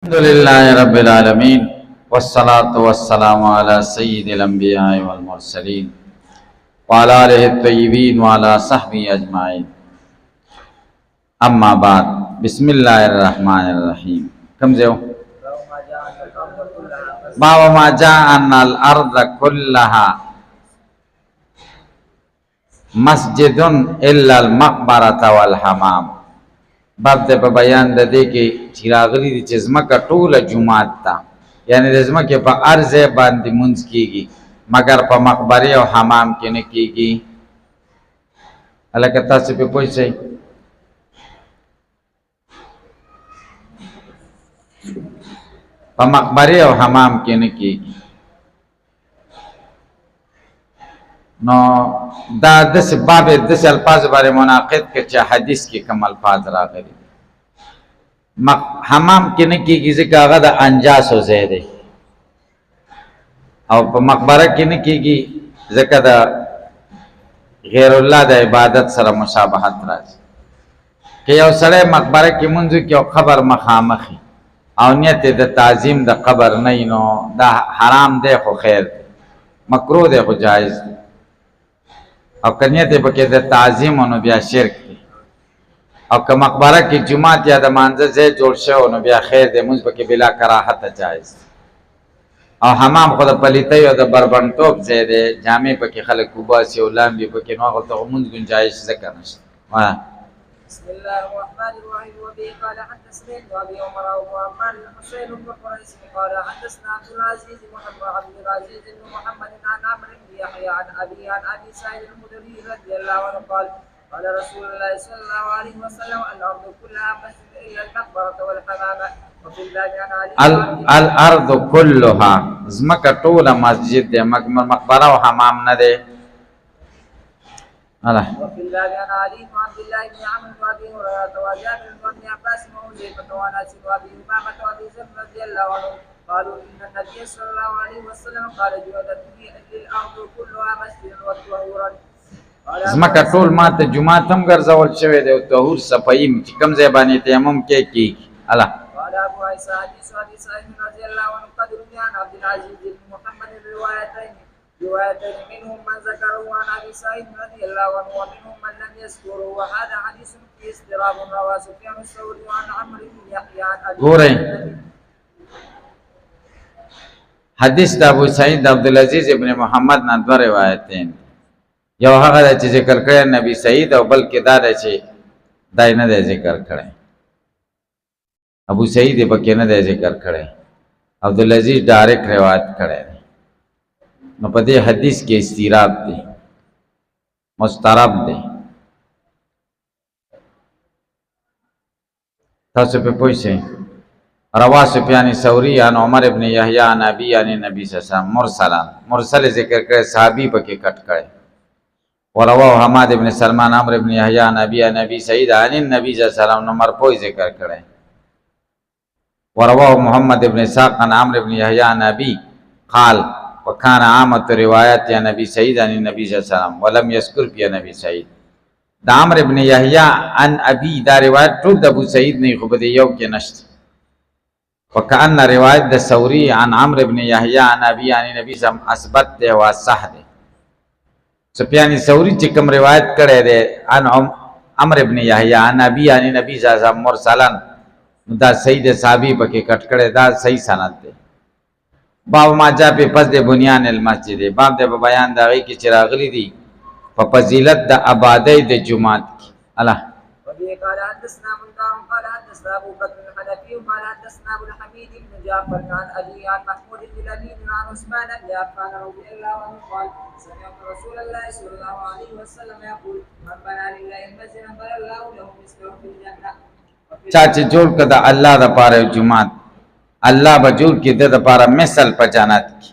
الحمد لله رب العالمين والصلاة والسلام على سيد الأنبياء والمرسلين وعلى آله الطيبين وعلى صحبه أجمعين أما بعد بسم الله الرحمن الرحيم كم زيو باب ما جاء أن الأرض كلها مسجد إلا المقبرة والحمام باب ته په بیان د دې کې چې راغلي دي چې ځمکه ټوله جومات ته یعنی د ځمکې په هر ځای باندې مونځ کېږي مګر په مقبرې او حمام کې نه کېږي. هلکه تاسو پې پوه شئ په مقبرې او حمام کې نه کېږي. نو دا داسې باب داسې الفاظ باندې منعقد کړ چې حدیث کې کوم الفاظ راغلي. حمام کې نه کېږي ځکه هغه د انجاسو ځای دی، او په مقبره کې نه کېږي ځکه د غیر الله د عبادت سره مشابهت راځي. که یو سړی مقبره کې مونځ وکړي او قبر مخامخ او نیت د تعظیم د قبر نه وي نو دا حرام دی خو خیر دی، مکروه دی خو جایز دی. او که نیت یې پکې د تعظیم نو بیا شرک دی. او که مقبره کې جومات یا د مانځه ځای جوړ شوی نو بیا خیر دی، مونځ پکې بلا کراهته جایز دی. او حمام خو د پلیتۍ او د بربنډتوب ځای دی، جامې پکې خلک وباسي او لامبي پکې نو هغه ته مونځ ګنجایش ځکه نشته. بسم الله الرحمن الرحيم وبه قال حدثنا ابي عمر وعمار الحسين بن قريش قال حدثنا عبد العزيز بن محمد عن عمرو بن يحيى عن ابي سعيد الخدري رضي الله عنه قال قال رسول الله صلى الله عليه وسلم الارض كلها مسجد الا المقبره والحمام وفي الله عن علي الارض كلها زمکه ټوله مسجد دی، مقبره او حمام نه دی. وفي الله عن علي وعبد الله بن عمرو وابي هريره وجابر بن عباس وحذيفه وانس وابي امامه وابي ذر رضي الله عنه قالوا ان النبي صلى الله عليه وسلم قال جعلت للارض كلها مسجدا وطهورا. زمکه ټول ماته جمعه تم ګرځول شوی دی او طهور صفایم چې کوم ځای باندې تیمم کې کیږي. الله قال ابو عيسى حديث ابي سعيد رضي الله عنه قد روي عن عبد العزيز بن محمد روايتين منهم من ذكره عن ابي سعيد رضي الله عنه ومنهم من لم يذكره وهذا حديث في اضطراب رواه سفيان الثوري عن عمرو بن يحيى عن ابي ګورئ حدیث د ابو سعید عبدالعزیز ابن محمد نه دوه روایتین، یو هغه چې ذکر کړی نبی سعید او بلکې دا دی چې دای نه دی ذکر کړی، ابو سعید پکې نه دی ذکر کړی، عبدالعزیز ډایرکټ روایت کړی. نو په دې حدیث کې استیراب دی، مسترب دی. تاسو په پوه شئ. روا سفیان ثوری عن عمر ابن یحیی عن ابي عن النبي صلی الله علیه وسلم مرسلا، مرسل ذکر کړی، صحابي پکې کټ کړی. وروا حماد ابن سلمان عمرو ابن یحیی عن ابي عن ابي سعید عن النبي صلی الله علیه وسلم نو مرفوع ذکر کړی. وروا محمد ابن اسحاق عن عمرو ابن یحیی عن ابي قال وكان عامة روايات يا نبي سعيد عن النبي صلى الله عليه وسلم ولم يذكر يا نبي سعيد. دا عمرو ابن يحيى عن ابي دا روایت ټول د ابو سعید نه خو بده یو کې نشته. وكأن روایت د ثوری عن عمرو ابن يحيى عن ابي عن النبي صلى الله عليه وسلم اثبت ده او صح ده. سفیان ثوری چې کوم روایت کړی ده عن عمرو ابن يحيى عن ابي عن النبي صلى الله عليه وسلم مرسلا دا صحیح ده، صحابي پکې کټ کړی، دا صحیح سند ده. باب ما جاء په پس د بنیان المسجد، باب د بیان دا غي کې چراغلی دي په فضیلت د آبادی د جمعات کې. الله وبه قال حدثنا منذر قال حدثنا ابو بكر الحنفي قال حدثنا ابو الحميد بن جعفر عن ابي عن محمود بن لبيد عن عثمان بن عفان رضي الله عنه قال سمعت رسول الله صلى الله عليه وسلم يقول من بنى لله مسجدا بنى الله له مثله في الجنه. چا چې جوړ کړه الله د پاره جمعات، الله به جوړ کړي د لپاره مثل په جنت کې،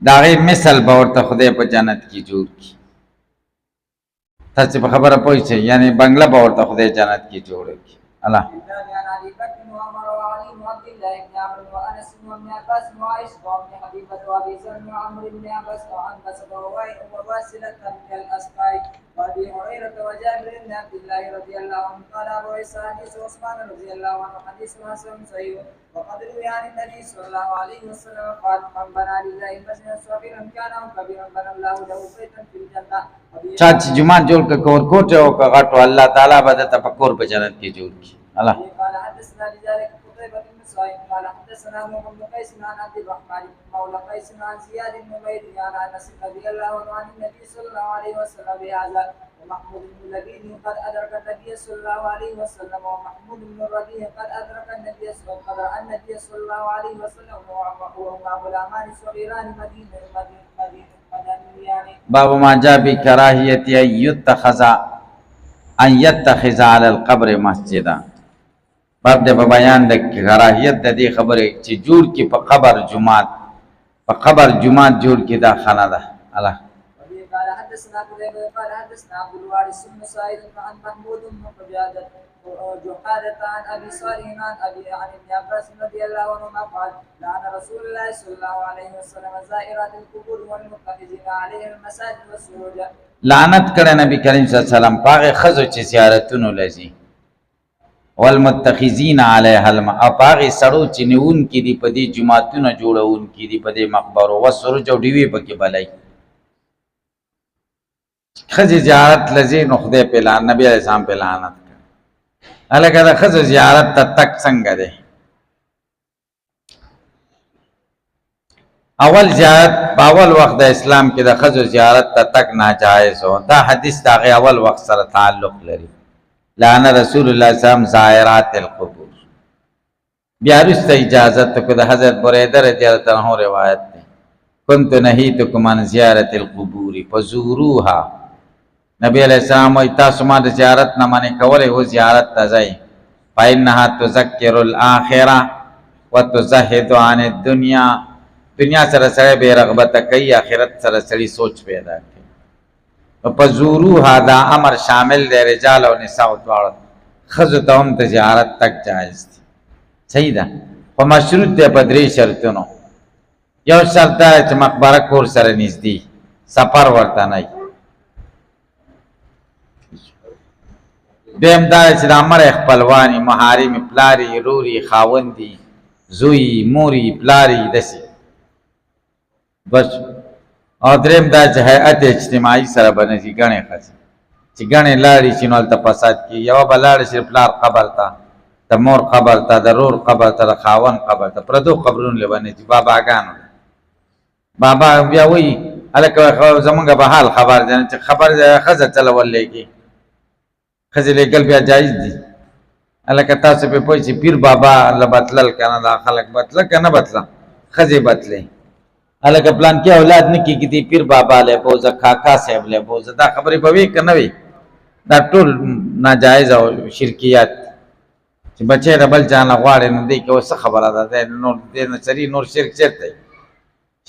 دا غي مثل به ورته خدای په جنت کې جوړ کړي. تاسو په خبره پوه شئ، یعنی بنگله به ورته خدای جنت کې جوړ کړي. الله عن ابي بكر وعمر وعلي وعبد الله بن عمرو وانس وابن عباس وعائشه وام حبيبه وابي ذر وعمرو بن عباس وعن بسط وواسله من الاسماء وابي هريره وجابر بن عبد الله رضي الله عنه قال ابو عيسى حديث عثمان رضي الله عنه حديث حسن صحيح وقد روي عن النبي صلى الله عليه وسلم قال من بنى لله مسجدا صغيرا كان او كبيرا بنى الله له بيتا في الجنه. چا چې جماعت جوړ ک کور کوټه او کغټو الله تعالی به د تفکر په جنت کې جوړ کی الله. قال حدثنا لذلك قتيبة بن سعيد قال حدثنا ابن بن قيس عن عبد الرحمن مولى قيس عن زياد بن عبيد عن انس رضي الله عنه عن النبي صلى الله عليه وسلم بهذا ومحمود بن لبيد قد ادرك النبي صلى الله عليه وسلم ومحمود بن الربيع قد ادرك النبي صلى الله عليه وسلم وهما غلامان صغيران مدينة باب ما جاء بكراهية ان يتخذ على القبر مسجدا. باب د بیان د کراهیت د دې خبره چې جوړ کی په قبر جمعات جوړ کی دا خانه ده الله. قال حدثنا قتيبة قال حدثنا عبد الوارث بن سعيد عن محمود بن جحادة عن ابي صالح عن ابي عن ابن عباس رضي الله عنهما قال لعن رسول الله صلى الله عليه وسلم زائرات القبور والمتخذين عليها المساجد والسروج. لعنت کړه نبی کریم صلی الله علیه وسلم پاغه خزو چې زیارتونو لذي والمتخذین علیها او پاغه سړو چې نیون کې دی په دې جمعتونو جوړون کې دی په دې مقبرو وسروج او دیوی پکې بلای خزي زیارت لذي نو خدای په لعنت نبی علیہ السلام په لعنت الګا د خزو زیارت ته تک څنګه ده. اول زیارت باول وخت د اسلام کې د خزو زیارت ته تک ناجایز و. دا حدیث دا غي اول وخت سره تعلق لري. لعن رسول الله صلی الله علیه وسلم زائرات القبور. بیا رسته اجازه ته د حضرت بریده رضی الله عنه روایت ده. كنت نهیتکم عن زیارت القبور فزوروها. نبی علیہ السلام وی تاسو ما د زیارت نه منې کولې و زیارت ته ځئ فإنها تذکر الآخرة وتزهد عن الدنیا. دنیا سره سره به رغبت کوي آخرت سره سړي سوچ پیدا کوي. په زوروها دا امر شامل دی رجال او نساء دواړو. خزو ته هم د زیارت تک جایز دی صحیح ده په مشروط دی په درې شرطونو. یو شرط دا چې مقبره کور سره نږدې سفر ورته نه. دویم دا چې د امر خپلوانی محارم پلاری روري خاوندي زوی موري پلاری دسی بس. او دریم دا چې هيئت اجتماعي سره بنځي غنې خاصه چې غنې لاړې چې نو ته فساد کی یو بلاړ شي پلار قبر ته د مور قبر ته د رور قبر ته د خاون قبر ته پردو قبرون لبنې چې بابا غانو بابا بیا وی الکه زمونږ به حال خبر ده چې خبر خزه چلولې کی خزه لګل بیا جایز دي الکه تاسو په پوي چې پیر بابا لبتلل کنه دا خلک بتل کنه بتل خزه بتلې الکه پلان کې اولاد نه کیږي دی پیر بابا له بوزه کاکا صاحب له بوزه دا خبره به وی کنه وی دا ټول ناجایز او شرکیات چې بچي ربل جان غواړي نو دی کې وسه خبره ده نور دې نه چری نور شرک چرته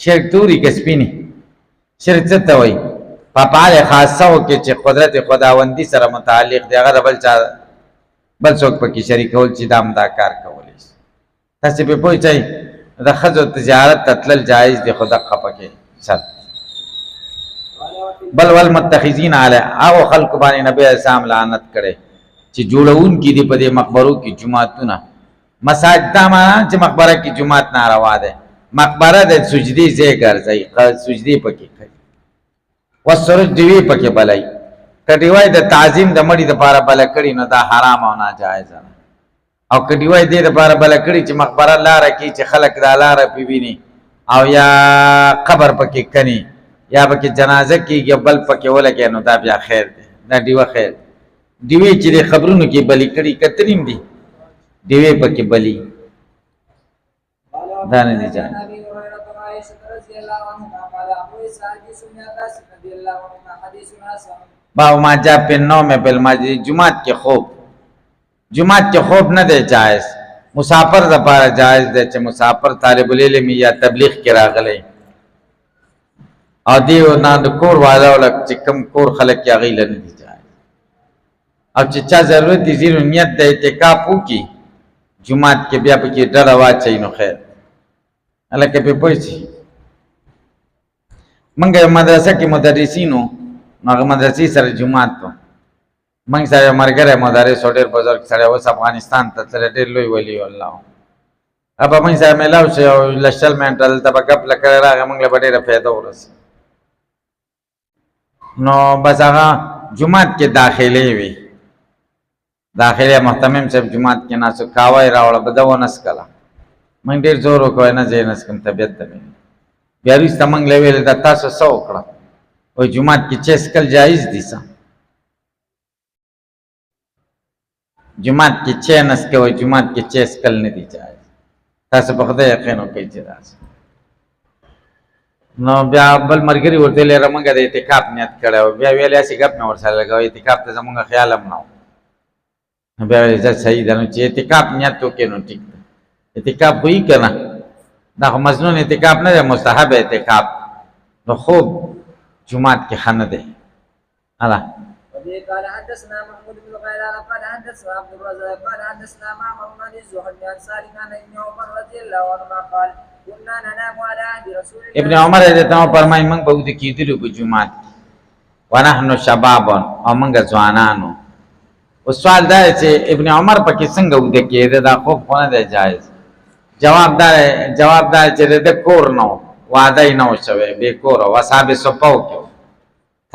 شرک توري کسبینی شرک څه ته وای په پاله خاصه او کې چې قدرت خداوندی سره متعلق دی هغه بل چا بل څوک پکې شریکول چې دام دا کار کولای تاسو په پوي چي د خزو تجارت تتلل جایز دی خدا خپکه شرط. بل والمتخذین علی او خلق باندې نبی اسلام لعنت کړي چې جوړون کې دی په دې مقبرو کې جمعهتونه مساجد ما چې مقبره کې جمعهت ناروا ده مقبره د سجدي ځای ګرځي سجدي پکې کوي وسرج دی پکې بلای کډی وای د تعظیم د مړي د لپاره بل کړي نو دا حرام او ناجایز ده او کډی وای د لپاره بل کړي چې مقبره لار کې چې خلک د لار پیویني او یا قبر پکې کني یا پکې جنازه کې بل پکې ولګي نو دا بیا خیر دی دا دیوه خیر دیوی چې خبرونو کې بلی کړي کتریم دي دیوی پکې بلی دا نه دي ځان باو ما جا په نوم په مسجد جمعات کې خوب نه دی جایز مسافر لپاره جایز دی چې مسافر طالب العلم یا تبلیغ کې راغلی او دیو نه د کور والا ولک چې کم کور خلک کې غیل نه دي جایز او چې چا ضرورت دي زیرو نیت د اعتکاف وکړي جمعات کې بیا پکې ډډه واچوي نو خیر هلکه پې پوه شي. موږ یو مدرسه کې مدرسینو نو هغه مدرسې سره جمعات و موږ سره یو ملګری مدرس و ډېر بزرګ سړی اوس افغانستان ته تللی ډېر لوی ولي الله و به موږ سره میلاو شو یو لس شل منټه دلته به ګپ لکړی راغی موږ له به ډېره فایده ورسي نو بس هغه جمعات کې داخلې وي داخلې محتمم صاحب جمعات کې ناستو کاوه یې راوړه به ده ونسکله موږ ډېر زور وکړی نه زه یې نسکم طبیعت ته مې بیا وروسته موږ له ویلې ده تاسو څه وکړه وایي جمعات کې چای څښل جایز دي څه جمعات کې چای نه څښه وایي جمعات کې چای څښل نه دي جایز تاسو په خدای یقین وکړئ چې داسې نو بیا بل ملګري ورته ویل یاره موږ د اعتکاف نیت کړی و بیا ویلې هسې ګپ مې ورسره لګوی اعتکاف ته زموږ خیال هم نه و بیا ویلې زه صحیح ده نو چې اعتکاف نیت وکړې نو ټیک ده اعتکاف وایي که نه دا خو مظنون اعتکاف نه دی مستحب اعتکاف نو خوب جمعات کې ښه نه دی الله وبه قال حدثنا محمود بن غيلان قال حدثنا عبد الرزاق قال حدثنا معمر بن الزهري عن سالم عن ابن عمر رضي الله عنهما قال كنا ننام على عهد رسول الله ابن عمر رضی الله عنه فرمایي موږ به ویده کېدلو په جومات کې ونحن شباب او موږ ځوانانو اوس سوال دا دی چې ابن عمر پکې څنګه ویده کېده دا خوب خو نه دی جایز جواب دا چې د کور نه و واده یې نه و شوی بې کوره و اصحاب صفو کې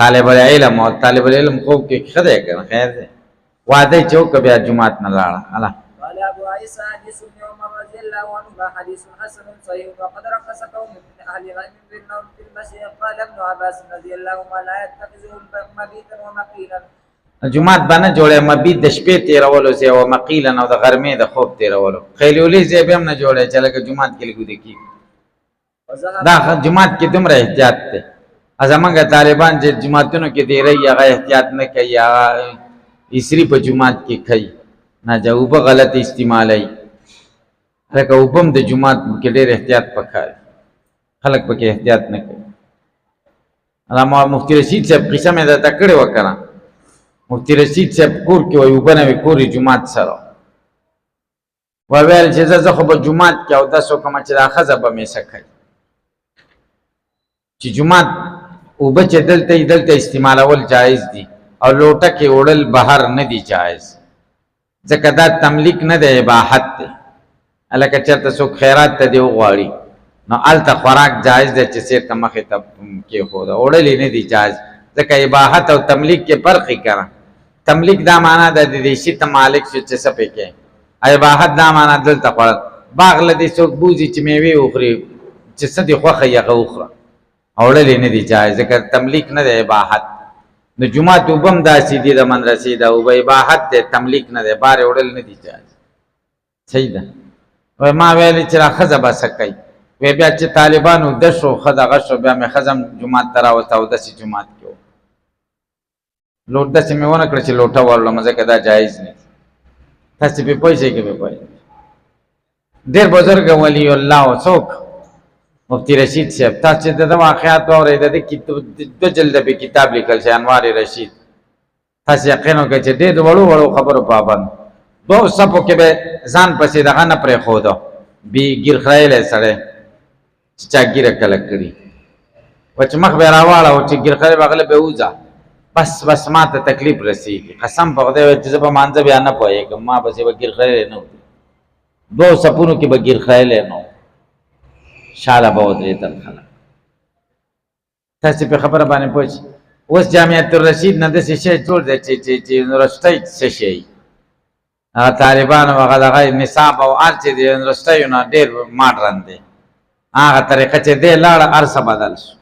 طالب العلم او طالب العلم خوب کې ښه دی که نه خیر دی واده یې چې وکړه بیا جومات نه لاړه الله قال ابو عيسى حديث ابن عمر رضي الله عنهما حديث حسن صحيح وقد رخص قوم من اهل العلم بالنوم في المسجد قال ابن عباس رضي الله عنهما لا يتخذه مبيتا ومقيلا جمعات باندې جوړه مبيت د شپې تیرولو سي او مقیلا او د غرمې د خوب تیرولو خیلولې زی به هم نه جوړه چې لکه جمعات کې لګو دي کی دا جمعات کې دومره احتیاط ته ازمنګ طالبان چې جمعاتونو کې دی رہی هغه احتیاط نه کوي هغه اسری په جمعات کې کوي نه جواب غلط استعمالي لکه وبم د جمعات کې ډېر احتیاط پکای خلک پکې احتیاط نه کوي علامه مفتی رشید صاحب قسم ده تکړه وکړه مفتی رشید صاحب کور کې وي وبنوي کور جمعات سره وویل چې زه خو په جمعات کې او داسو کوم چې دا خزه به مې سکای چې جمعات وبچ دلته استعمالول جایز دي او لوټه کې وړل بهر نه دي جایز ځکه دا تملیک نه دی اباحت دی الکه چېرته څوک خیرات ته دی وغواړي نو هلته خوراک جایز دی چې سیر ته مخې ته کېښوده وړلې نه دي جایز ځکه اباحت او تملیک کې فرق یې که تملیک دا معنا ده د دې شي ته مالک شو چې څه پکې اباحت دا معنا دلته خوړل باغ له دې څوک بوځي چې میوې وخوري چې څه دې خوښه یې هغه وخوره وړلې نه دي جایز ځکه تملیک نه دی اباحت د جمعات وبم داسې دي د مدرسې دا وبه اباحت دی تملیک نه دی بارې وړل نه دي جایز صحیح ده وایي ما ویلې چې را ښځه به څه کوي وی بیا چې طالبانو ده شو ښه دغه شو بیا مې ښځه هم جومات ته راوسته او داسې جومات کې و لوټ داسې مې ونه کړه چې لوټه وړلم ځکه دا جایز نه دي تاسې پې پوه شئ که پې پوه ډېر بزرګه ولی الله و څوک مفتی رشید صاحب تاسو چې د ده واقعات واورئ د ده دوه جلده پې کتاب لیکل شي انوار رشید تاسې یقین وکړئ چې ډېر وړو خبرو پابند دوه صفو کې به ځان پسې دغه نه پرېښوده بې ګیرخرایلی سړی چې چا ګیره کله کړي و چې مخ به یې راواړه چې ګیرخرۍ به هغله به وځه بس ما ته تکلیف رسېږي قسم په خدای وایي چې زه به مانځه بیا نه پوهېږم ما پسې به ګیرخرایلی نه و دوه صفونو کې به ګیرخرایلی نه و شاله به ودرېدل خلک تاسې په خبره باندې پوه شئ اوس جامعة الرشید نه داسې شی جوړ دی چې یونیورسټۍ څه شی هغه طالبانو هغه دغه نصاب او هر چې د یونیورسټیو نه ډېر ماډرن دی هغه طریقه چې دی لاړه هر څه بدل شو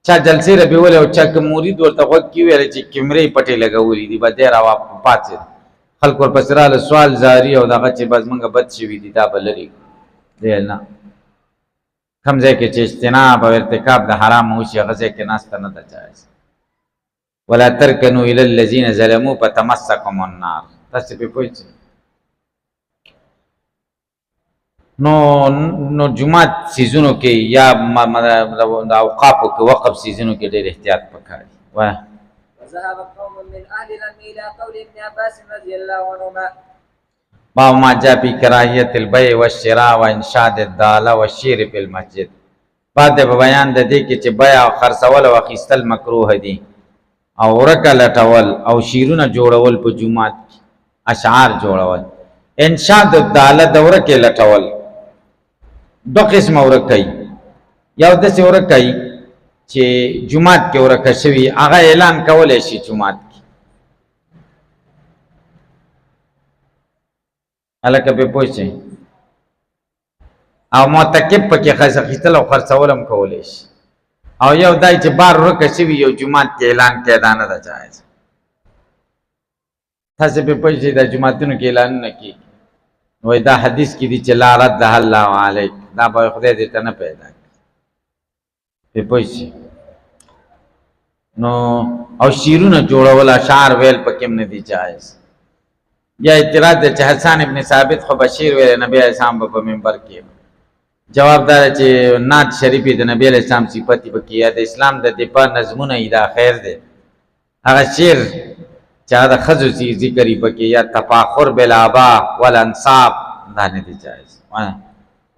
چا جلسې ربیولې او چا که مرید ورته غوږ کې ویلې چې کیمرې پټې لګولې دي به دی راپاڅېد خلک ورپسې راله سوال زاري او دغه چې بس موږ بد شوي دي دا به لرې دی نه کوم ځای کې چې اجتناب او ارتکاب د حرام وشي هغه ځای کې ناسته نه ده جایز ولا ترکنوا الی الذین ظلموا فتمسکم النار تاسې پې پوه شئ نو جمعات سیزونو کې یا د اوقافو کې وقف سیزونو کې ډېر احتیاط پکار دی وایه وذهب قوم من أهل العلم إلى قول ابن عباس رضي الله عنهما باب ما جاء في کراهیت البيع والشراء وانشاد الضاله والشعر في المسجد. بعد په بیان د دې کې چې بیع او خرڅول او اخیستل مکروه دي او ورکه لټول او شیرونه جوړول په جمعات کې اشعار جوړول. انشاد الضاله د ورکه لټول دو قسم ورکه یو د څه ورکه چې جمعات کې ورکه شوی هغه اعلان کولای شي جمعات کې الکه په پوښتنه او معتکف پکې خرڅول او خرڅول هم کولای شي او یو دای چې بار ورکه شوی یو جمعات کې اعلان کې دانه ده جایز. تاسو په پوښتنه د جمعاتونو کې اعلان نه کی وای دا حدیث کې دي چې لا رد الله علیک دا به خدای دې ته نه پیدا په پوښتنه نو او شیرونه جوړول اشعار ویل پکې نه دي جایز. یا اعتراض ده چې حسن ابن ثابت خو بشیر ویل نبی اسلام په منبر کې جواب دار چې نعت شریف د نبی اسلام صفتی بکی یا د اسلام د دفاع نظمونه دا خیر ده هغه شعر چا د خزو سی ذکر بکی یا تفاخر بالآبا والانصاب دا نه دي جایز.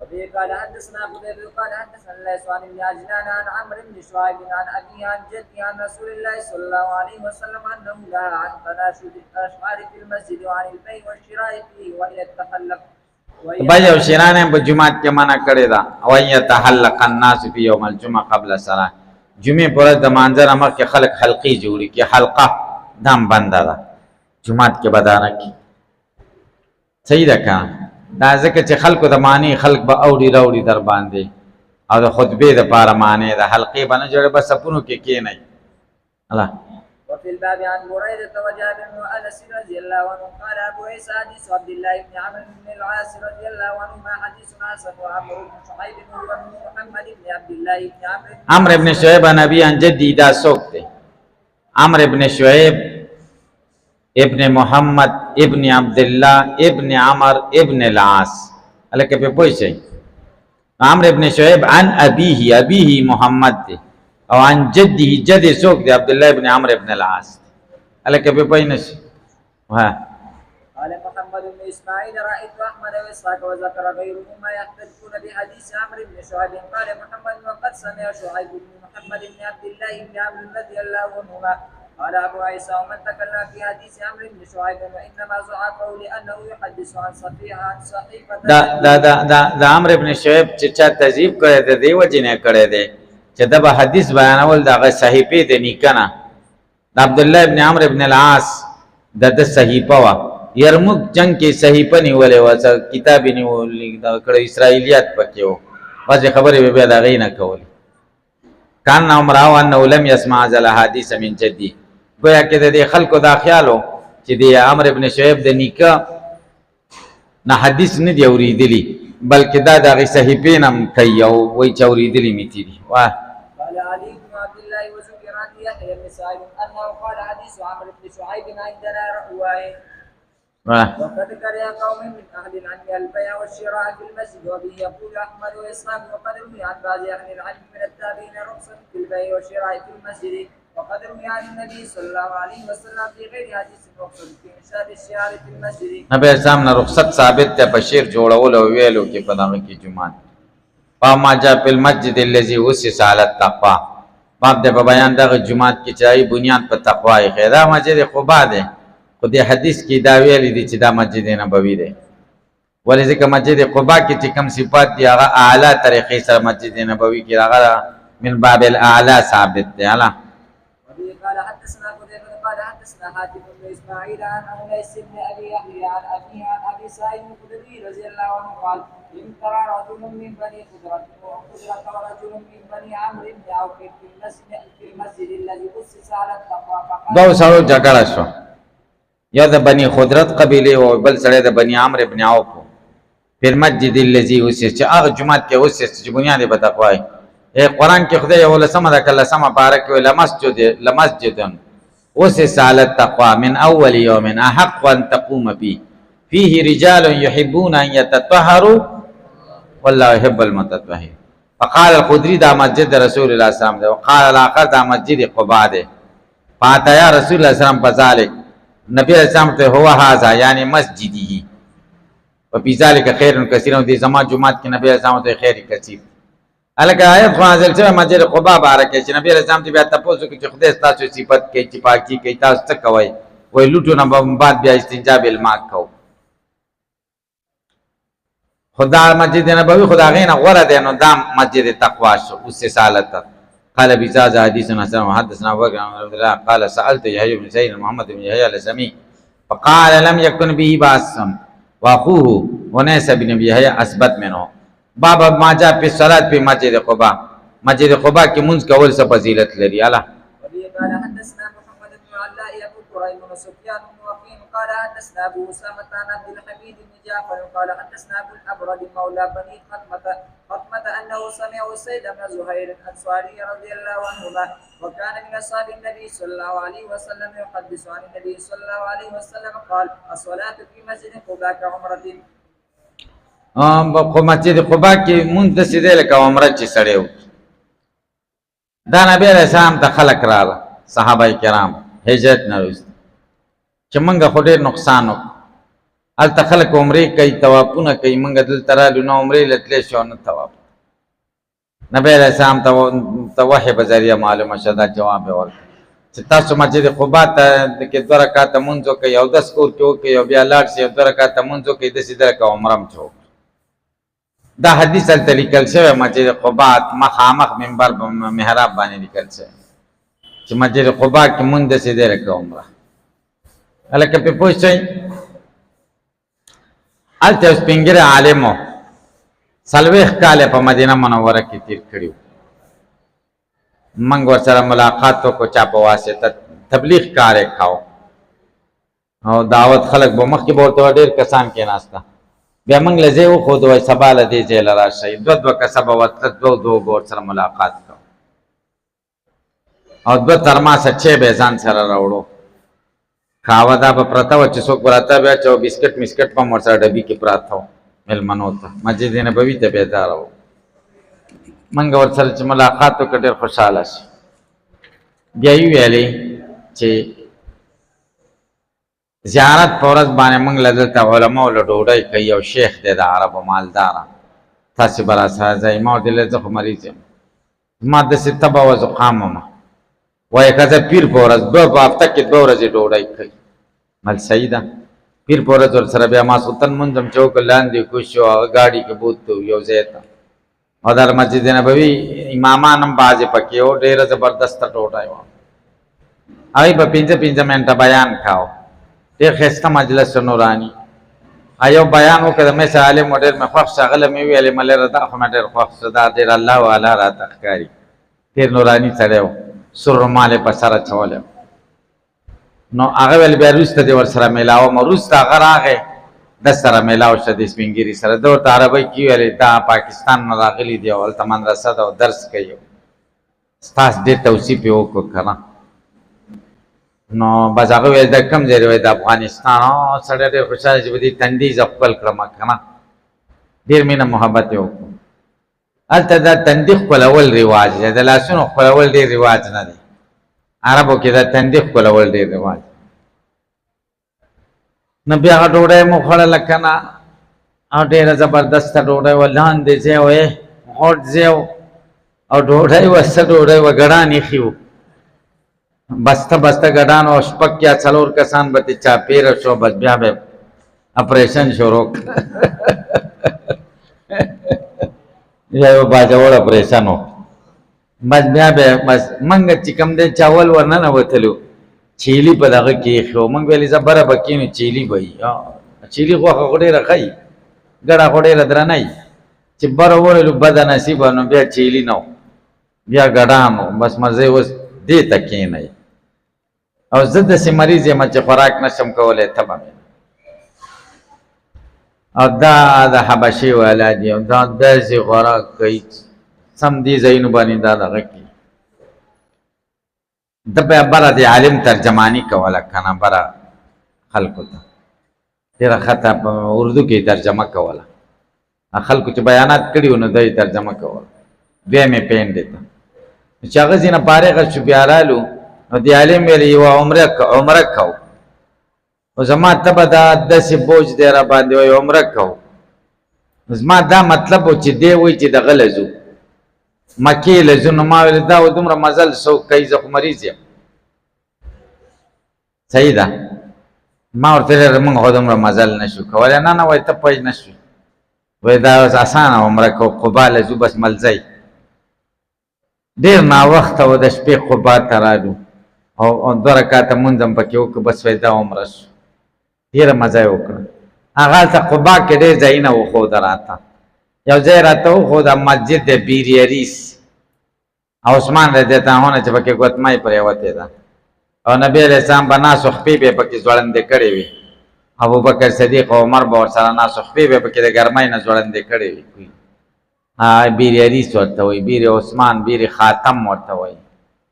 وبه قال حدثنا ابو ذر قال حدثنا الله سبحانه بن عجلان عن عمرو بن شعيب عن ابي عن جدي عن رسول الله صلى الله عليه وسلم انه نهى عن تناشد الاشعار في المسجد وعن البيع والشراء فيه والى التخلف بيع او شراء په جمعات کې منع کړی دا او يتحلق الناس في يوم الجمعه قبل الصلاه. جمعه پر د منظر امر کې خلق حلقي جوړي کې حلقه دم بنده ده جمعات کې بدانه کې صحیح ده کا دا ځکه چې خلکو د معنی خلق به اوړي راوړي در باندې او د خطبه د پاره معنی د حلقې باندې جوړه بس سپونو کې نه الله. وفي الباب عن بريدة وجابر وأنس رضي الله عنه قال أبو عيسى حديث عبد الله بن عمرو بن العاص رضي الله عنهما حديث حسن وعمرو بن شعيب وابن محمد بن عبد الله بن عمرو بن شعيب عن أبي عن جدي دا سوکته عمرو بن شعيب ابن محمد ابن عبد الله ابن عمر ابن العاص الکه په پوه شئ عمرو ابن شعيب عن أبيه محمد دی او عن جده جد سوق دی عبد الله ابن عمرو ابن العاص الکه په پوه نشي. ها قال محمد بن اسماعيل رايت احمد واسحاق وذكر غيرهما يحتجون بحديث عمرو بن شعيب قال محمد وقد سمع شعيب بن محمد بن عبد الله بن عمرو رضي الله عنهما قال ابو عيسى ومن تكلم في حديث عمرو بن شعيب وانما ضعفه لانه يحدث عن صحيفه دا عمرو بن شعيب چې چا تذیب کړی دی دیو جنې کړی دی چې دا به حدیث بیانول دا صحیفه د نیکنه د عبد الله ابن عمرو ابن العاص د صحیفه وا یرموک جنگ کې صحیفه نیولې و کتاب نیولې دا کړه اسرائیلیات پکې و واځي خبره به دا غي نه کول کان عمر او انه لم يسمع ذل حدیث من جدي گویا کې د خلکو دا خیالو چې د عمرو ابن شعيب د نیکه نه حدیث نه دی اوریدلی بلکې دا د صحیفه نم کوي او وای چوریدلی میتی دي. واه قال علي بن عبد الله وذكر عن يحيى بن سعيد انه قال حديث عمرو بن شعيب عندنا روايه وقد كره قوم من اهل العلم البيع والشراء في المسجد وبه يقول احمد واسحاق وقد روي عن بعض اهل العلم من التابعين رخصه في البيع والشراء في المسجد وقد روي عن النبي صلى الله عليه وسلم في غير حديث رخصه في انشاد الشعار في المسجد. نبی اسلام نه رخصت ثابت ته بشیر جوړول او ویلو کې په دغه کې جمعه پاما جا په مسجد الذي وسس على التقوى باب د بیان دغه جمعه کې چې بنیاد په تقوا یې خیره مسجد قباء ده خو دې حدیث کې دا ویل دي چې دا مسجد نبوي ده ولې ځکه مسجد قباء کې چې کوم صفات دي هغه اعلی طریقې سره مسجد نبوي کې هغه من باب الاعلى ثابت ده. الله قال حدثنا قتيبة قال حدثنا حاتم بن اسماعيل عن انس بن ابي يحيى عن ابيه عن ابي سعيد الخدري رضي الله عنه قال ان ترى رجل من بني خزرة ورجل من بني عمرو بن عوف في المسجد الذي اسس على التقوى دو سره جګړه شو یا د بني خضرت قبيله او بل سره د بني عمرو ابن عوف په مسجد الذي اسس چې هغه جمعه کې اسس چې بنیاد په تقوا قرآن کې خدای یو لسمه ده کله سمه بارک ویل لمسجدن اسس على التقوى من اول يوم احق ان تقوم فيه رجال يحبون ان يتطهروا والله يحب المتطهرين. فقال الخدري دا مسجد رسول الله صلی الله علیه وسلم وقال الاخر دا مسجد قباء ده فاتیا رسول الله صلی الله علیه وسلم فذلك نبی علیہ السلام ته هو هذا یعنی مسجدی وفي ذلك خير كثير دي زمان جمعات کې نبی علیہ السلام ته خیر کثیر الګا آیت خو نازل شوی مسجد قباء بارکه چې نبی علیہ السلام ته بیا تاسو کې چې خدای تاسو صفت کوي چې پاکي کوي تاسو څه کوي وای لوټو نه بعد بیا استنجا بالماء کو خدا مسجد نبوي خدا غینه غره دی نو دا مسجد تقوا شو اس سالت قال بزاز حديث حسن حدثنا ابو بكر بن عبد الله قال سالت يحيى بن سعيد محمد بن يحيى الاسمي فقال لم يكن به باس واخوه ونيس بن يحيى اثبت منه باب ما جاء في الصلاه في مسجد قباء مسجد قباء کې منځ کول څه فضیلت لري الله قال حدثنا محمد بن علاء ابو كريم وسفيان بن وكيع قال حدثنا ابو اسامه عن عبد الحميد بن جعفر قال حدثنا ابو الابرد مولى بني خطمة انه سمع سيد بن زهير الانصاري رضي الله عنهما وكان من اصحاب النبي صلى الله عليه وسلم يحدث عن النبي صلى الله عليه وسلم قال الصلاه في مسجد قباء كعمره په مسجد قباء کې مونږ د سیدې لکه عمره چې سړیو دا نبی علیہ السلام ته خلق راغله صحابه کرام هجرت نه وروسته چې مونږ خو ډېر نقصان وکړو هلته خلک عمرې کوي طوافونه کوي مونږ دلته رالو نه عمرې لتلی شو نه طواف نبی علیہ السلام ته وحی په ذریعه معلومه شوه دا جواب یې ورکړ چې تاسو مسجد قباء ته کې 2 رکعاته مونځ وکئ او 10 کور کې وکئ او بیا لاړ شئ 2 رکعاته مونځ وکئ داسې درکه عمره هم چې دا حدیث هلته لیکل شوی مسجد قباء مخامخ منبر محراب باندې لیکل شوی چې مسجد قباء کې مونږ داسې دی لکه عمره هلکه پرې پوه شئ هلته یو سپین ږیری عالم و 40 کاله په مدینه منوره کې تیر کړي موږ ورسره ملاقات وکړو چا په واسطه تبلیغ کار یې کاوه او دعوت خلک به مخکې به ورته ډېر کسان کېناسته بیا موږ له ځای وښود وایي سبا له دې ځای له راشئ 2 کسه به ورته 2 به ورسره ملاقات کوو او 2 ترماسه چای به یې ځان سره راوړو کاوه دا به پرته وه چې څوک به راته بیا چې بسکټ مسکټ به هم ورسره ډبي کې پراته وو مېلمنو ته مسجد نبوي ته بیداره وو موږ ورسره چې ملاقات وکړو ډېر خوشحاله شو بیا یې ویلې چې زیارت په ورځ باندې موږ له دلته علماو له ډوډۍ کوي او شیخ دی د عربو مالداره تاسې به راسره ځئ ما ورته ویل زه خو مریض یم زما داسې تبه وه زخام ومه وایي که زه پیر په ورځ په هفته کې 2 ورځې ډوډۍ کوي مل صحیح ده پیر په ورځ ورسره بیا ماسخوتن مونځ هم چې وکړ لاندې کوز شو هغه ګاډي کې بوتلو یو ځای ته او دا مسجد نبوي امامان هم بعضې پکې وو ډېره زبردسته ډوډۍ وه هغوی به 5 منټه بیان کاوه ډېر ښایسته مجلس نوراني یو بیان وکړه د مې عالم و ډېر مې خوښ شو هغه له مې ویلې ملېره دا خو مې ډېر خوښ شو دا ډېر الله والا راته ښکاري ډېر نوراني سړی و سور رومال یې په سر اچولی نو هغه ویل بیا وروسته دې ورسره میلاوم وروسته هغه راغی د سره میلاو شه د سپین ږیري سره ده ورته عربۍ کې ویلې دا پاکستان نه راغلي دی او هلته مدرسه ده او درس کوي ستاسو ډېر توصیف یې وکړو که نه نو بس هغه ویل د کوم ځای دی د افغانستان سړی ډېر خوشحاله چې به دې تندي زه خپل کړم که نه ډېر مینه محبت یې وکړو هلته دا تندي خپلول رواج دی د لاسونو خپلول ډېر رواج نه دی عربو کې دا تندي خپلول ډېر رواج نو بیا هغه ډوډۍ مو خوړله که نه او ډېره زبردسته ډوډۍ وه لاندې ځای و غوټ ځای او ډوډۍ وه څه ډوډۍ وه ګډان ایښي وو بسته بسته ګډان او 6 یا 4 کسان به ترې چاپېره شو بس بیا به اپریشن شروع بیا به باجوړ اپریشن و بس بیا به بس موږ چې کوم دی چاول ورننوتلو چیلي په دغه کې ایښی و موږ ویلې زه بره به کښېنو چیلي به وي چیلي غوښه خو ډېره ښه وي ګډه خو ډېره درنه وي چې بره وړلو بده نصیبه نو بیا چیلي نه و بیا ګډان و بس مزه اوس دې ته کښېنئ او زه داسې مریض یم چې خوراک نشم کولی تبه مې او دا د حبشې والا دي او دا داسې خوراک کوي سم دې ځایونو باندې دا دغه کوي د به بره د عالم ترجماني کوله که نه بره خلکو ته ډېره ښه په اردو کې ترجمه کوله خلکو چې بیانات کړي وو نو دی ترجمه کوله دویمې پینډې ته چې هغه ځینه فارغه شو بیا رالو نو دی عالم ویلی یو عمره کو او زما تبه دا داسې بوج دی را باندې وایي عمره کو زما دا مطلب و چې دی وایي چې دغه لځو مکې لځو نو ما ویل دا و دومره مزل څوک کوي زه خو مریض یم صحیح ده ما ورته ویل موږ خو دومره مزل نشو کولی نه وایي ته پوه نه شوې وایي دا اوس اسانه عمره کو قبا لځو بس ملځئ ډېر ناوخته و د شپې قبا ته رالو او 2 رکعته مونځ هم پکې وکړو بس وایي دا عمره شو ډېره مزه یې وکړه هغه هلته قبا کې ډېر ځایونه وښوده راته یو ځای راته وښوده مسجد د بیریریس عثمان رضی الله عنه چې پکې ګوتمۍ پرېوتې ده او نبی علیه السلام به ناست و خپې به یې پکې ځوړندې کړې وي ابوبکر صدیق او عمر به ورسره ناست و خپې به یې پکې د ګرمۍ نه ځوړندې کړې وي بیریریس ورته وایي بیر عثمان بیر خاتم ورته وایي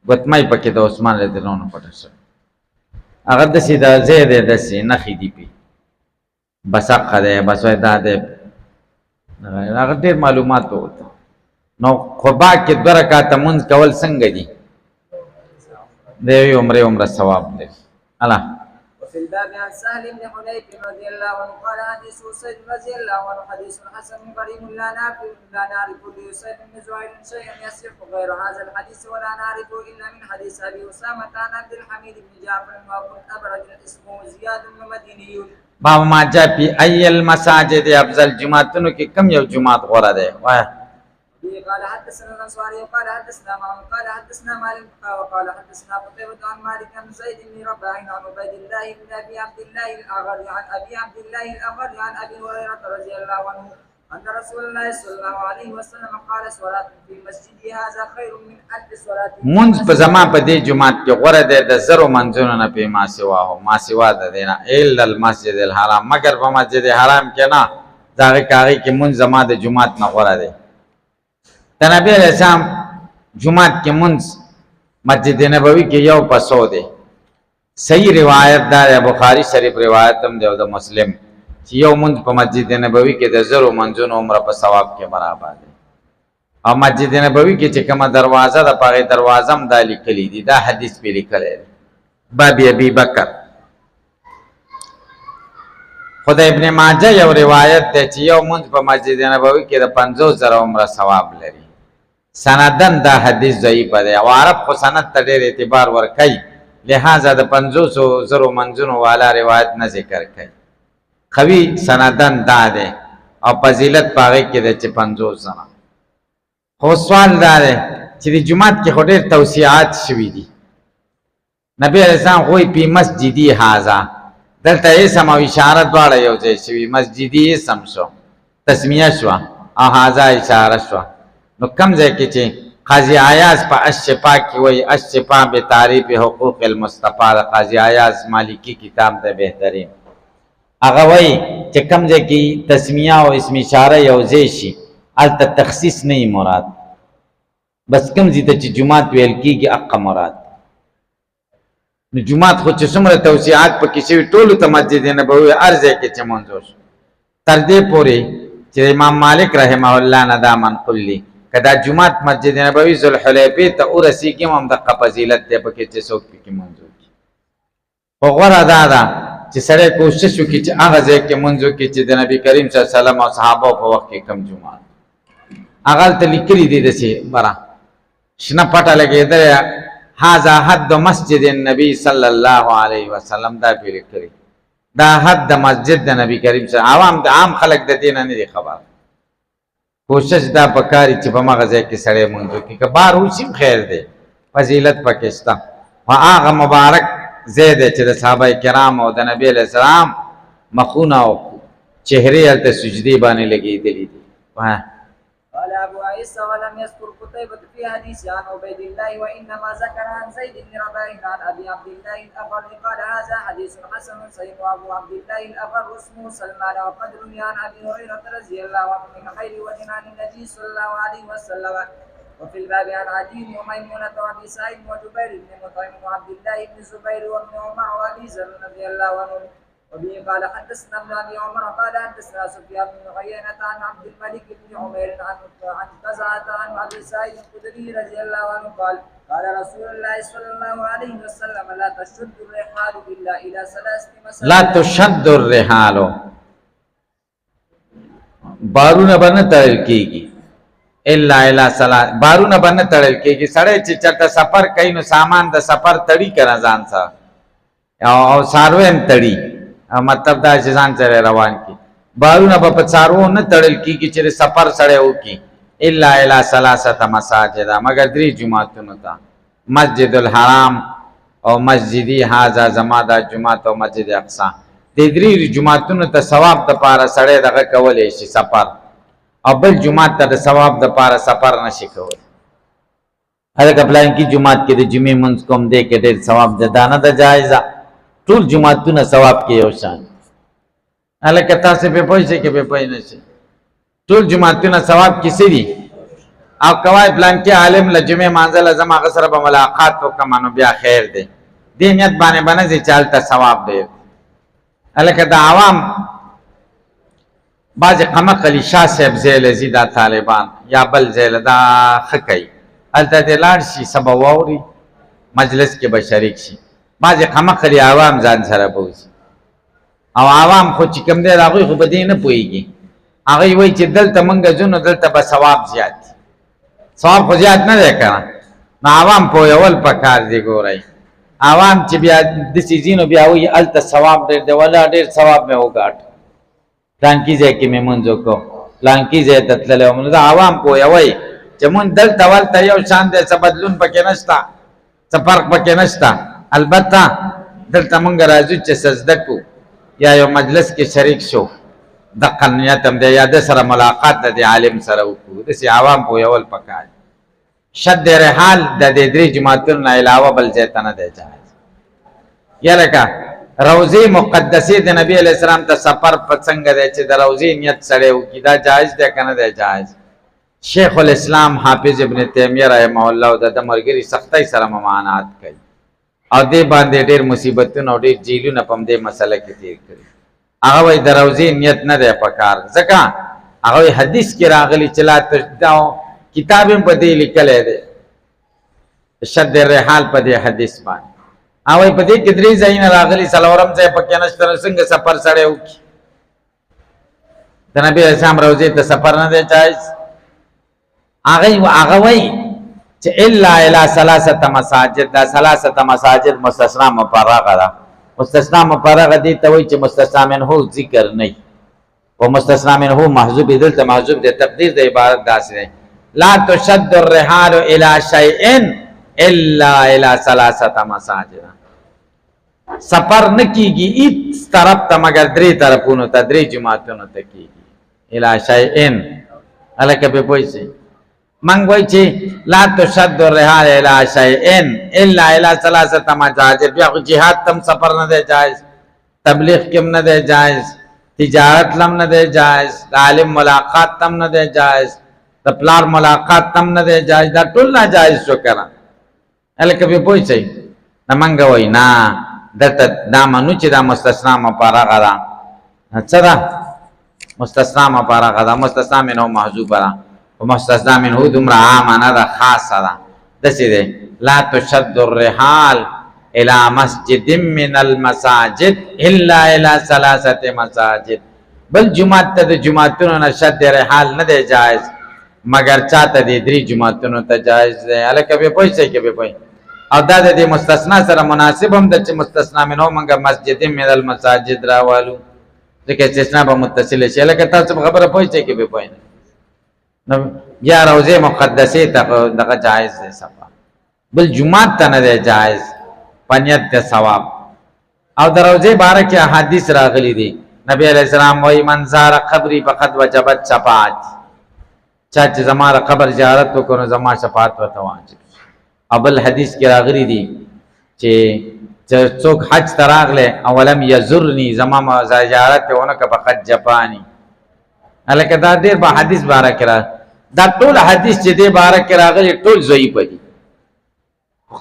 ګوتمۍ پکې د عثمان رضی الله عنه پټه شوې هغه داسې د ځای دی داسې نښې دي پې بس حقه دی بس وایي دا دی هغه ډېر معلومات وته نو قبا کې 2 رکعته مونځ کول څنګه دي د یوې عمره ثواب دی الله وفي الباب عن سهل بن حنيف رضي الله عنه قال حديث سيد رضي الله عنه حديث حسن قريب لا نعرف لسيد بن زهير شيئا يصح غير هذا الحديث ولا نعرف الا من حديث ابي اسامه عن عبد الحميد بن جعفر وابو ابرد اسمه زياد بن مديني باب ما جاء في اي المساجد افضل جمعتونو کې کم یو جمعات غوړه ده وای قال حدثنا الانصاري قال حدثنا معمر قال حدثنا مالك وقال حدثنا قتيبة عن مالك عن زيد بن رباح عن عبيد الله بن ابي عبد الله الاغر عن ابي عبد الله الاغر عن ابي هريرة رضي الله عنه ان رسول الله صلى الله عليه وسلم قال صلاة في مسجد هذا خير من 1000 صلاة منځ په زما په دې جمعات کې غوړه ده د زرو منځونو نه په ما سوا ده دینا الا المسجد الحرام مگر په مسجد حرام کې نه داغه کاری کې منځ زما د جمعات نه غوړه ده د نبی علیہ السلام جمعات کې منځ مسجد نبوي کې یو پسو ده صحیح روایت دا بخاری شریف روایت هم دی او د مسلم چې یو منځ په مسجد نبوي کې د زرو منځونو عمره په ثواب کې برابر دی او مسجد نبوي کې چې کومه دروازه ده په دروازه هم دا لیکلي دي دا حدیث په لیکلی دی باب ابي بکر خدای ابن ماجه یو روایت دی چې یو منځ په مسجد نبوي کې د 50,000 عمره ثواب لري سندن دا حدیث ضعیف دی او عرب خو سند ته ډېر اعتبار ورکوي لہذا د 50,000 منځونو والا روایت نه ذکر کوي خوی سندن دا دی او فضیلت پاغه کې د 50,000 خو سوال دا دی چې د جمعات کې خو ډېر توسیعات شوي دي نبی علیہ السلام خوی پی مسجدی هازا دلته اسم او اشاره دواړه یو ځای شوي مسجدی اسم شو تسمیه شو او هازا اشاره شو نو کم ځای کې چې قاضی عیاض په الشفا کې وایي الشفا بتعریف حقوق المصطفی د قاضی عیاض مالکی کتاب ده بهترین هغه وایي چې کم ځای کې تسمیه او اسم اشاره یو ځای شي هلته تخصیص نه مراد بس کم ځای ته چې جمعات ویل کېږي هغه مراد نو جمعات خو چې څومره توسیعات پکې شوي ټولو ته مسجد نبوي هر ځای کې چې منځ وشو تر دې پورې چې امام مالک رحمه الله نه دا منقول دي که دا جمعات مسجد نبوي ذوالحلیفې ته ورسېږي هم دغه فضیلت دی پکې چې څوک پکې منځ وکړي خو غوره دا ده چې سړی کوشش وکړي چې هغه ځای کې منځ وکړي چې د نبي کریم صلی الله علیه وسلم او صحابو په وخت کې کم جمعات هغه هلته لیکلي دي داسې بره شنه پټه لګېدلې هذا حد مسجد النبي صلی الله علیه وسلم دا پې لیکلي دا حد د مسجد د نبی کریم صلی عوام د عام خلک د دې نه نه دي خبر کوشش دا پکاري چې په مغه ځای کې سړی مونږ وکړي که بار وشي خیر دی فضیلت پکې شته خو هغه مبارک ځای دی چې د صحابه کرام او د نبی علیه السلام مخونه او چهرې هلته سجدې باندې لګېدلي دي قال ابو عيسى ولم يذكر قتيبة في حديث عن عبيد الله وانما ذكر عن زيد بن رباح عن ابي عبد الله الاغر قال هذا حديث حسن صحيح وابو عبد الله الاغر اسمه سلمان وقد روي عن ابي هريرة رضي الله عنه من خير وجه عن النبي صلى الله عليه وسلم وفي الباب عن عدي وميمونة وابي سعيد وجبير بن مطعم وعبد الله بن الزبير وابن عمر وابي ذر رضي الله عنه وبه قال حدثنا ابن ابي عمر قال حدثنا سفيان بن عيينة عن عبد الملك بن عمير عن قزعة عن ابي سعيد الخدري رضي الله عنه قال قال رسول الله صلى الله عليه وسلم لا تشد الرحال إلا إلى 3 مساجد لا تشد الرحال، بارونه باندې تړل کیږي، الا الى ثلاث، بارونه باندې تړل کیږي. سړی چې چرته سفر کوي نو سامان د سفر تړي کنه ځان سره، او ساروین تړي، مطلب دا چې ځان سره روان کی. بارونه په څارو نه تړل کیږي چې سفر سره وکي، الا الى 3 مساجد، مگر 3 جمعتون ته، مسجد الحرام او مسجدی هاذا زما دا جمعت او مسجد اقصا. د 3 جمعتون ته ثواب د پاره سړی دغه کولې شي سفر، او بل جمعت ته د ثواب د پاره سفر نشي کول. هغه پلان کی جمعت کې د جمعې منځ کوم دې کې ډېر ثواب ده، دانه د جایزه ټول جمعتونه ثواب کې یو شان. الکه تاسو په پوښتنه کې په پوښتنه نشي، ټول جمعتونه ثواب کې سړي او کوای پلان کې عالم لجمع منزل زما غسر به ملاقات وکمنو بیا خیر دی، دې نیت باندې باندې چالت ثواب دی. الکه د عوام باز قمقلی شاه صاحب زیل زیدا طالبان یا بل زیل دا خکای الته د لاړ شي سبا ووري مجلس کې به شریک شي، باز قمقلی عوام ځان سره بوزي، او عوام خو چې کوم دی هغه خو به دې نه پويږي، هغه وایي چې دلته منګه جنو دلته به ثواب زیات، ثواب خو زیات نه دی کنه. نو عوام په یول پکار دی. ګورای عوام چې بیا د سيزینو بیا وایي الته ثواب ډېر دی، ولا ډېر ثواب مې وګاټ، پلان کې ځای کې مې منځو کو، پلان کې ځای ته تللی وم. نو د عوام په یوي چې مون دلته ولته یو شان دی، څه بدلون پکې نشته، څه فرق پکې نشته. البته دلته مونږ راځو چې سجده کو یا یو مجلس کې شریک شو، دقه نیت هم دی، یا د سره ملاقات د عالم سره وکړو. داسې عوام په یول پکار. شد رحال د دې 3 جماعتونو نه علاوه بل ځای ته نه دی جایز. یا لکه روضه مقدسه د نبی علیہ السلام ته سفر پڅنګ دی چې د روضه نیت سره وکړي، دا جایز دی کنه دی جایز. شیخ الاسلام حافظ ابن تیمیه رحمه الله د مرګري سختۍ سره ممانعت کوي، او دې باندې ډېر مصیبتونه او ډېر جیلونه په دې مسله کې تیر کړي. هغه وایي د روضه نیت نه دی پکار، ځکه هغه حدیث کې راغلی چې لا تشدو، کتاب په دې لیکل دی شد الرحال په دې حدیث باندې. او په دې کې 3 ځایونه راغلي، څلورم ځای پکې نشته، څنګه سفر سره وکړي. د نبی اسلام روضه ته سفر نه دی جایز. هغه وایي چې الا الى 3 مساجد، دا 3 مساجد مستثنا مفرغه ده. مستثنا مفرغه دي ته وایي چې مستثنا منه ذکر نه، او مستثنا منه محذوب دلته محذوب د تقدیر د عبارت داسې دی. لا تشد الرحال الى شيء الا الى 3 مساجد، سفر نکیږي ایت طرف ته مگر 3 طرفونو ته، 3 جماعتونو ته کیږي. الى شيء الکه په پوښتنه من وای چې لا تشد الرحال الى شيء الا الى 3 مساجد. بیا خو جهاد تم سفر نه دی جایز، تبلیغ کم نه دی جایز، تجارت لم نه دی جایز، عالم ملاقات تم نه دی جایز، د پلار ملاقات تم نه دی جایز، دا ټول نه جایز شو کنه. الکه په پوښتنه نمنګ وای نه دته دا منو چې دا مستثنا مفرغه ده. څه ده مستثنا مفرغه ده؟ مستثنا منه محذوفه ده، او مستثنا منه دومره عامه نه ده، خاصه ده. داسې دی لا تشد الرحال الى مسجد من المساجد الا الى 3 مساجد. بل جمعت ته د جمعتونو نه شد رحال نه دی جایز، مگر چاته دی 3 جمعتونو ته جایز دی. الکه به پوښتنه کې به پوي، او دا د مستثنا سره مناسب هم د چې مستثنا منه منګه مسجد من المساجد راوالو، ځکه استثناء به متصل شي. الکه تاسو خبره پوښتنه کې به پوي نو یا روضه مقدسه ته دغه جایز دی سفر، بل جمعه ته نه دی جایز پنیت ته ثواب. او د روضه بارک احادیث راغلي دي، نبی علیہ السلام وایي من زار قبري فقد وجبت شفاعت، چا چې زما د قبر زیارت وکړو زما شفاعت ورته واجب. ابل حدیث کې راغلي دي چې څوک حج تراغله اولم یزرنی زما زیارت ونه که فقط جفانی. الکه دا ډېر په حدیث بارک را، دا ټول حدیث چې دې بارک راغلي ټول ضعیف دي،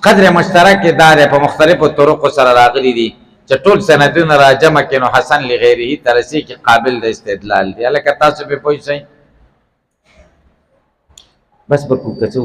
قدر مشترک دار په مختلفو طرق سره راغلي دي چې ټول سندونه را جمع کینو حسن لغیره ترسی کې قابل د استدلال دي. الکه تاسو به پوښتنه بس بکو کڅو